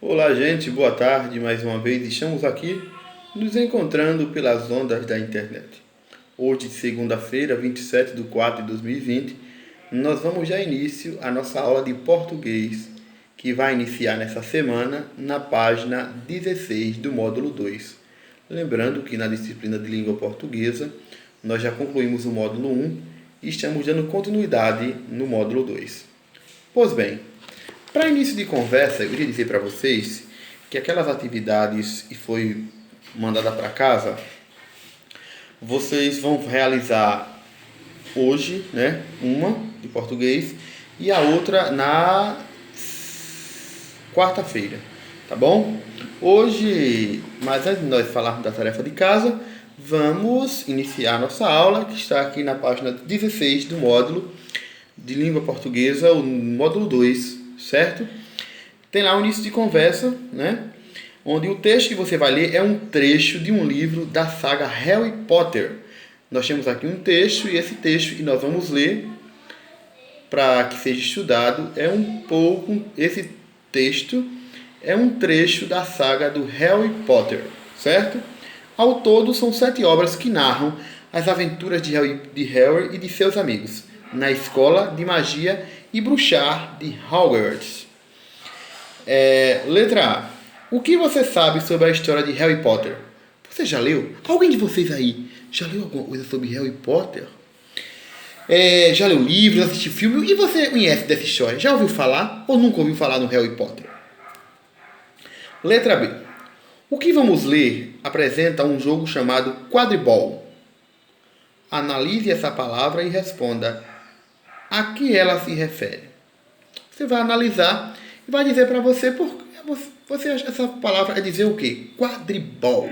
Olá, gente, boa tarde mais uma vez. Estamos aqui nos encontrando pelas ondas da internet. Hoje, segunda-feira, 27/4/2020, nós vamos dar início à nossa aula de português, que vai iniciar nessa semana na página 16 do módulo 2. Lembrando que na disciplina de língua portuguesa, nós já concluímos o módulo 1 e estamos dando continuidade no módulo 2. Pois bem, para início de conversa, eu queria dizer para vocês que aquelas atividades que foi mandada para casa, vocês vão realizar hoje, né? Uma de português e a outra na quarta-feira, tá bom? Hoje, mas antes de nós falarmos da tarefa de casa, vamos iniciar nossa aula, que está aqui na página 16 do módulo de língua portuguesa, o módulo 2, certo? Tem lá o início de conversa, né? Onde o texto que você vai ler é um trecho de um livro da saga Harry Potter. Nós temos aqui um texto e esse texto que nós vamos ler para que seja estudado esse texto é um trecho da saga do Harry Potter, certo? Ao todo são 7 obras que narram as aventuras de Harry e de seus amigos na escola de magia e bruxar de Hogwarts. Letra A. O que você sabe sobre a história de Harry Potter? Você já leu? Alguém de vocês aí já leu alguma coisa sobre Harry Potter? Já leu livros, assistiu filme? E você conhece dessa história? Já ouviu falar ou nunca ouviu falar no Harry Potter? Letra B. O que vamos ler apresenta um jogo chamado Quadribol. Analise essa palavra e responda a que ela se refere. Você vai analisar e vai dizer para você você acha essa palavra é dizer o quê? Quadribol.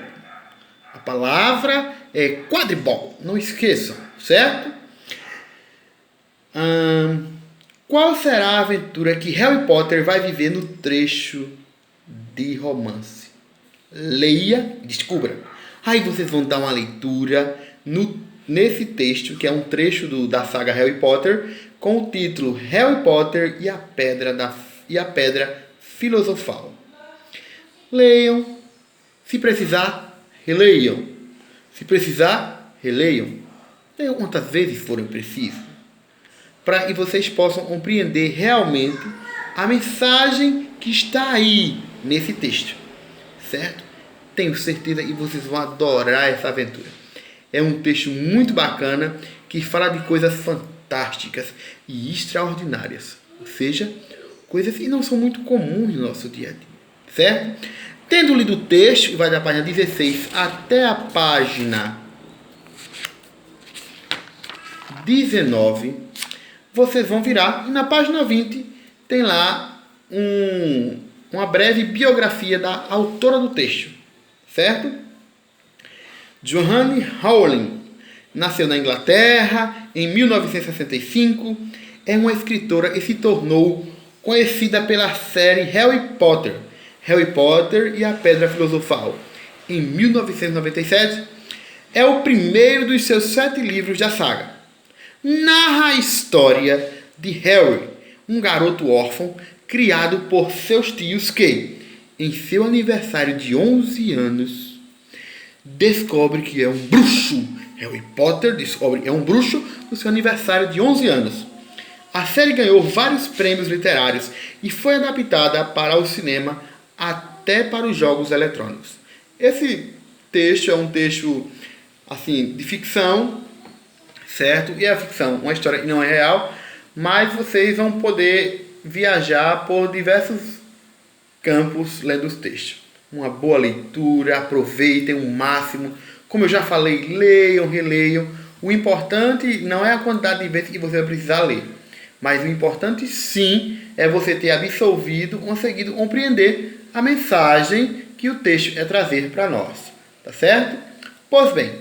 A palavra é quadribol. Não esqueçam, certo? Qual será a aventura que Harry Potter vai viver no trecho de romance? Leia e descubra. Aí vocês vão dar uma leitura nesse texto, que é um trecho da saga Harry Potter, com o título Harry Potter e a Pedra Filosofal. Leiam. Se precisar, releiam. Se precisar, releiam. Leiam quantas vezes forem preciso, para que vocês possam compreender realmente a mensagem que está aí nesse texto, certo? Tenho certeza que vocês vão adorar essa aventura. É um texto muito bacana que fala de coisas fantásticas e extraordinárias, ou seja, coisas que não são muito comuns no nosso dia a dia, certo? Tendo lido o texto, que vai da página 16 até a página 19, vocês vão virar e na página 20 tem lá uma breve biografia da autora do texto, certo? Joanne Rowling nasceu na Inglaterra em 1965, é uma escritora que se tornou conhecida pela série Harry Potter e a Pedra Filosofal. Em 1997, é o primeiro dos seus 7 livros da saga. Narra a história de Harry, um garoto órfão criado por seus tios que, em seu aniversário de 11 anos, descobre que é um bruxo. Harry Potter descobre que é um bruxo no seu aniversário de 11 anos. A série ganhou vários prêmios literários e foi adaptada para o cinema até para os jogos eletrônicos. Esse texto é um texto assim, de ficção, certo? E a ficção, uma história que não é real, mas vocês vão poder viajar por diversos campos lendo os textos. Uma boa leitura, aproveitem o máximo. Como eu já falei, leiam, releiam. O importante não é a quantidade de vezes que você vai precisar ler, mas o importante sim é você ter absorvido, conseguido compreender a mensagem que o texto é trazer para nós, tá certo? Pois bem,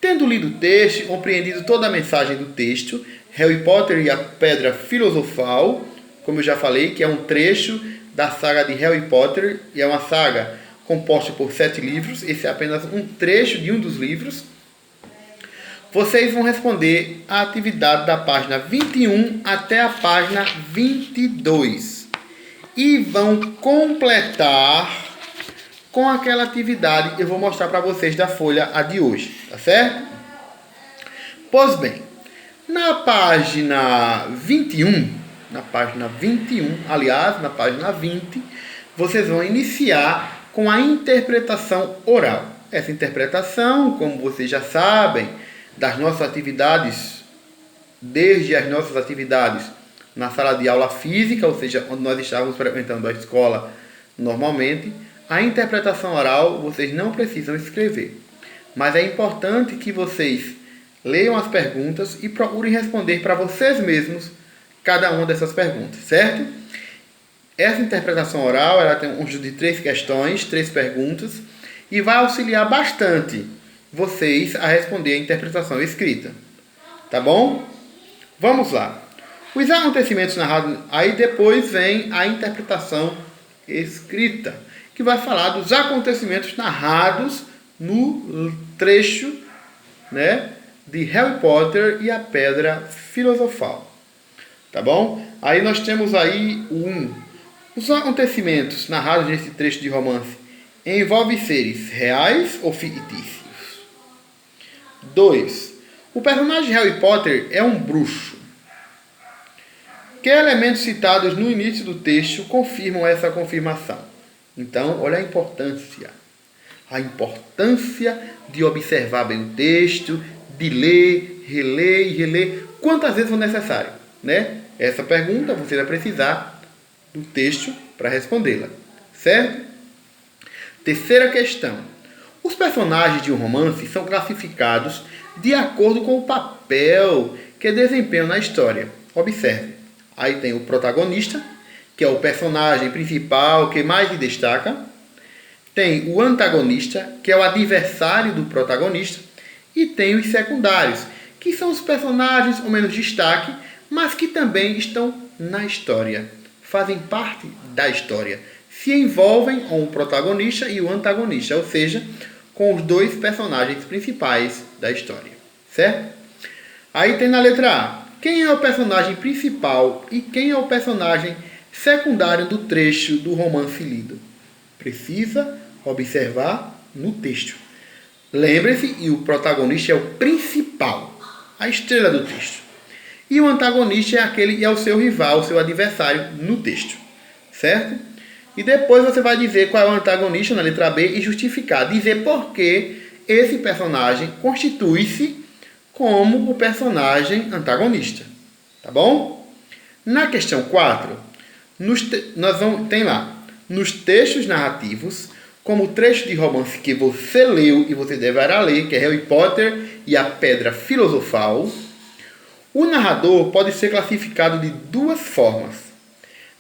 tendo lido o texto e compreendido toda a mensagem do texto, Harry Potter e a Pedra Filosofal, como eu já falei, que é um trecho da saga de Harry Potter, e é uma saga composta por 7 livros, esse é apenas um trecho de um dos livros. Vocês vão responder a atividade da página 21 até a página 22. e vão completar com aquela atividade que eu vou mostrar para vocês da folha a de hoje, tá certo? Pois bem, na página 21, aliás, na página 20, vocês vão iniciar com a interpretação oral. Essa interpretação, como vocês já sabem, das nossas atividades, desde as nossas atividades na sala de aula física, ou seja, onde nós estávamos frequentando a escola normalmente, a interpretação oral vocês não precisam escrever. Mas é importante que vocês leiam as perguntas e procurem responder para vocês mesmos cada uma dessas perguntas, certo? Essa interpretação oral ela tem um conjunto de 3 questões, 3 perguntas, e vai auxiliar bastante vocês a responder a interpretação escrita. Tá bom? Vamos lá. Os acontecimentos narrados, aí depois vem a interpretação escrita, que vai falar dos acontecimentos narrados no trecho, né, de Harry Potter e a Pedra Filosofal. Tá bom? Aí nós temos aí os acontecimentos narrados nesse trecho de romance envolvem seres reais ou fictícios? 2. O personagem Harry Potter é um bruxo. Que elementos citados no início do texto confirmam essa confirmação? Então, olha a importância. A importância de observar bem o texto, de ler, reler e reler quantas vezes for necessário, né? Essa pergunta você vai precisar do texto para respondê-la, certo? Terceira questão. Os personagens de um romance são classificados de acordo com o papel que desempenham na história. Observe. Aí tem o protagonista, que é o personagem principal que mais se destaca. Tem o antagonista, que é o adversário do protagonista. E tem os secundários, que são os personagens com menos destaque, mas que também estão na história. Fazem parte da história. Se envolvem com o protagonista e o antagonista, ou seja, com os 2 personagens principais da história. Certo? Aí tem na letra A. Quem é o personagem principal e quem é o personagem secundário do trecho do romance lido? Precisa observar no texto. Lembre-se, e o protagonista é o principal, a estrela do texto. E o antagonista é aquele que é o seu rival, o seu adversário no texto. Certo? E depois você vai dizer qual é o antagonista na letra B e justificar, dizer por que esse personagem constitui-se como o personagem antagonista. Tá bom? Na questão 4, tem lá, nos textos narrativos, como o trecho de romance que você leu e você deverá ler, que é Harry Potter e a Pedra Filosofal, o narrador pode ser classificado de 2 formas.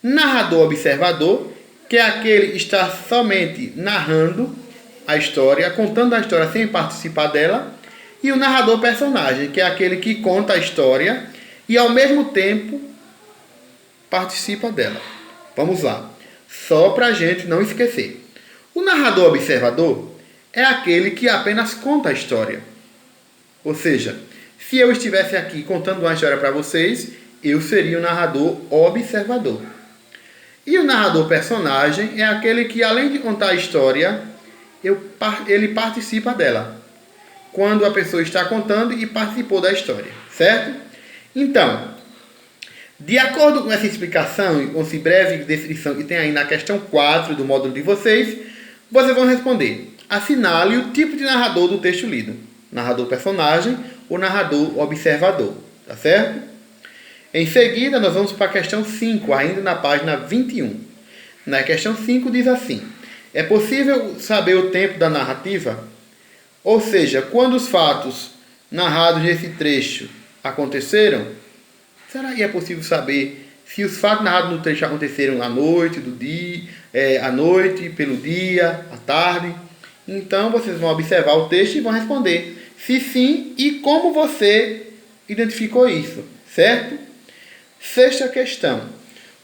Narrador observador, que é aquele que está somente narrando a história, contando a história sem participar dela, e o narrador personagem, que é aquele que conta a história e ao mesmo tempo participa dela. Vamos lá. Só para a gente não esquecer. O narrador observador é aquele que apenas conta a história. Ou seja, se eu estivesse aqui contando uma história para vocês, eu seria o narrador observador. E o narrador personagem é aquele que, além de contar a história, ele participa dela. Quando a pessoa está contando e participou da história, certo? Então, de acordo com essa explicação e com essa breve descrição que tem aí na questão 4 do módulo de vocês vão responder. Assinale o tipo de narrador do texto lido. Narrador personagem ou narrador observador, tá certo? Em seguida, nós vamos para a questão 5, ainda na página 21. Na questão 5 diz assim: é possível saber o tempo da narrativa? Ou seja, quando os fatos narrados nesse trecho aconteceram, será que é possível saber se os fatos narrados no trecho aconteceram à noite, à noite, pelo dia, à tarde? Então, vocês vão observar o texto e vão responder se sim e como você identificou isso, certo? Sexta questão.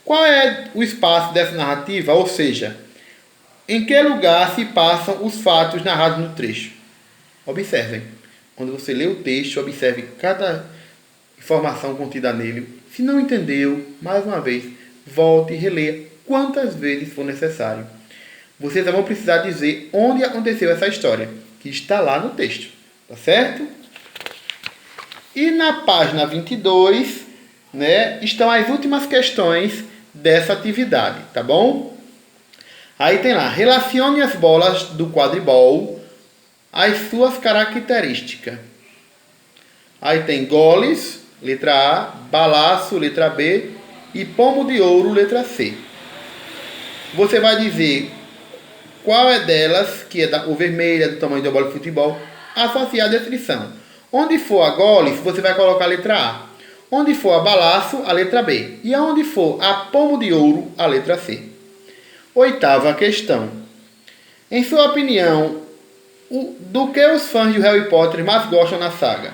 Qual é o espaço dessa narrativa? Ou seja, em que lugar se passam os fatos narrados no trecho? Observem. Quando você lê o texto, observe cada informação contida nele. Se não entendeu, mais uma vez, volte e releia quantas vezes for necessário. Vocês vão precisar dizer onde aconteceu essa história, que está lá no texto, tá certo? E na página 22, né, estão as últimas questões dessa atividade, tá bom? Aí tem lá, relacione as bolas do quadribol às suas características. Aí tem goles, letra A, balaço, letra B, e pomo de ouro, letra C. Você vai dizer qual é delas, que é o vermelho, do tamanho da bola de futebol, associar a descrição. Onde for a goles, você vai colocar a letra A. Onde for a balaço, a letra B. E aonde for a pomo de ouro, a letra C. Oitava questão. Em sua opinião, do que os fãs de Harry Potter mais gostam na saga?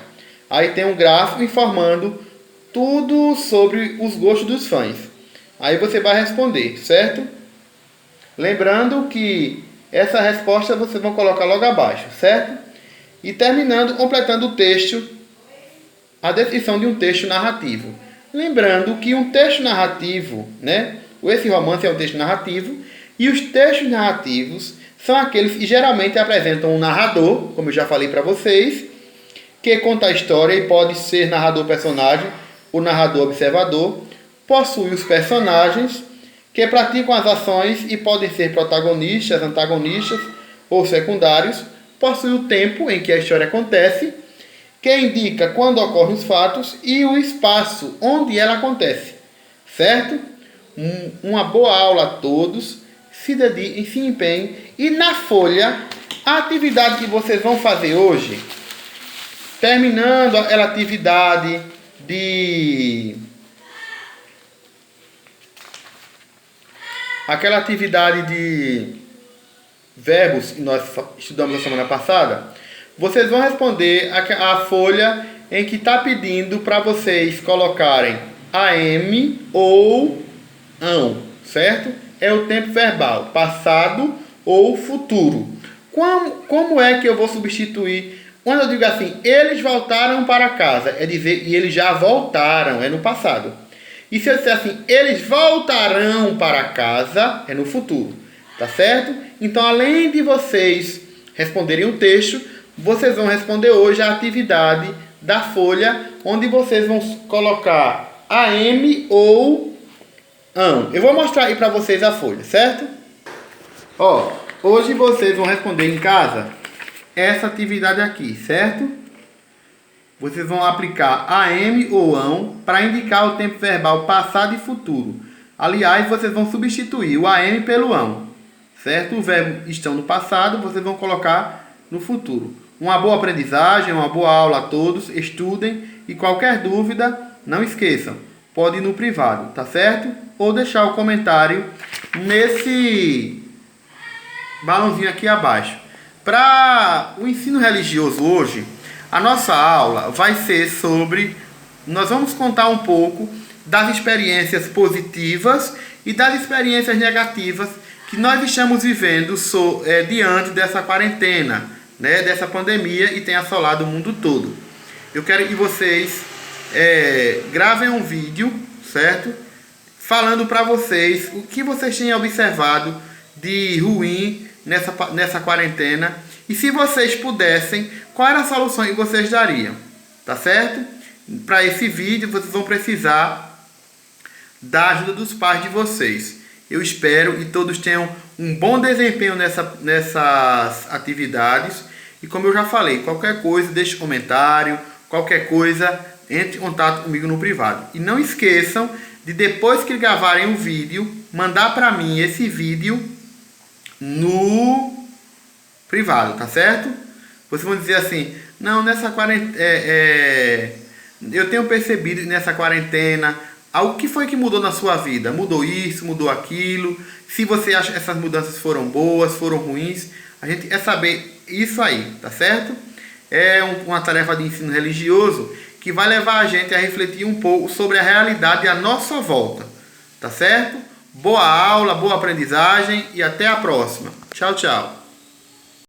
Aí tem um gráfico informando tudo sobre os gostos dos fãs. Aí você vai responder, certo? Lembrando que essa resposta vocês vão colocar logo abaixo, certo? E terminando, completando o texto, a descrição de um texto narrativo. Lembrando que um texto narrativo, né? Esse romance é um texto narrativo, e os textos narrativos são aqueles que geralmente apresentam um narrador, como eu já falei para vocês, que conta a história e pode ser narrador-personagem ou narrador-observador, possui os personagens que praticam as ações e podem ser protagonistas, antagonistas ou secundários, possui o tempo em que a história acontece, que indica quando ocorrem os fatos e o espaço onde ela acontece, certo? Uma boa aula a todos, se dediquem, se empenhem, e na folha, a atividade que vocês vão fazer hoje, terminando aquela atividade de verbos que nós estudamos na semana passada, vocês vão responder a folha em que está pedindo para vocês colocarem am ou ão, certo? É o tempo verbal, passado ou futuro. Como é que eu vou substituir? Quando eu digo assim, eles voltaram para casa, é dizer, e eles já voltaram, é no passado. E se eu disser assim, eles voltarão para casa, é no futuro, tá certo? Então, além de vocês responderem o texto, vocês vão responder hoje a atividade da folha, onde vocês vão colocar am ou ão. Eu vou mostrar aí para vocês a folha, certo? Ó, hoje vocês vão responder em casa essa atividade aqui, certo? Vocês vão aplicar am ou ão para indicar o tempo verbal passado e futuro. Aliás, vocês vão substituir o am pelo ão, certo? O verbo estão no passado, vocês vão colocar no futuro. Uma boa aprendizagem, uma boa aula a todos, estudem e qualquer dúvida, não esqueçam, pode ir no privado, tá certo? Ou deixar o comentário nesse balãozinho aqui abaixo. Para o ensino religioso hoje, a nossa aula vai ser sobre... Nós vamos contar um pouco das experiências positivas e das experiências negativas que nós estamos vivendo diante dessa quarentena, né, dessa pandemia e tem assolado o mundo todo. Eu quero que vocês gravem um vídeo, certo? Falando para vocês o que vocês têm observado de ruim nessa quarentena. E se vocês pudessem, qual era a solução que vocês dariam? Tá certo? Para esse vídeo, vocês vão precisar da ajuda dos pais de vocês. Eu espero que todos tenham um bom desempenho nessas atividades. E como eu já falei, qualquer coisa, deixe comentário. Qualquer coisa, entre em contato comigo no privado. E não esqueçam de, depois que gravarem o vídeo, mandar para mim esse vídeo no privado, tá certo? Vocês vão dizer assim, não, nessa quarentena, eu tenho percebido nessa quarentena, o que foi que mudou na sua vida? Mudou isso, mudou aquilo? Se você acha que essas mudanças foram boas, foram ruins, a gente quer saber isso aí, tá certo? É uma tarefa de ensino religioso que vai levar a gente a refletir um pouco sobre a realidade à nossa volta, tá certo? Boa aula, boa aprendizagem e até a próxima. Tchau, tchau.